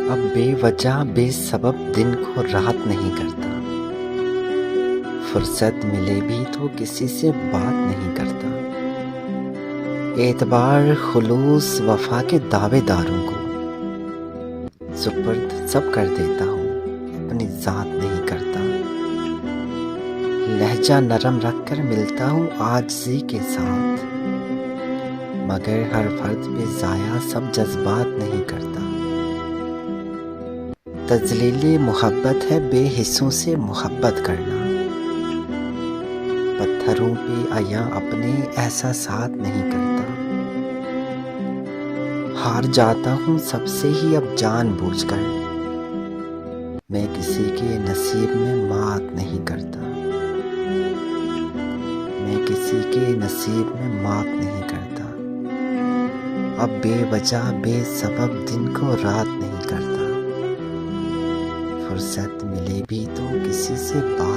اب بے وجہ بے سبب دن کو رات نہیں کرتا، فرصت ملے بھی تو کسی سے بات نہیں کرتا، اعتبار خلوص وفا کے دعوے داروں کو سپرد سب کر دیتا ہوں، اپنی ذات نہیں کرتا، لہجہ نرم رکھ کر ملتا ہوں عاجزی کے ساتھ، مگر ہر فرد پہ ضائع سب جذبات نہیں کرتا، تذلیل محبت ہے بے حصوں سے محبت کرنا، پتھروں پہ عیاں اپنے احساسات نہیں کرتا، ہار جاتا ہوں سب سے ہی اب جان بوجھ کر، میں کسی کے نصیب میں مات نہیں کرتا، میں کسی کے نصیب میں مات نہیں کرتا، اب بے وجہ بے سبب دن کو رات نہیں کرتا، فرصت ملے بھی تو کسی سے بات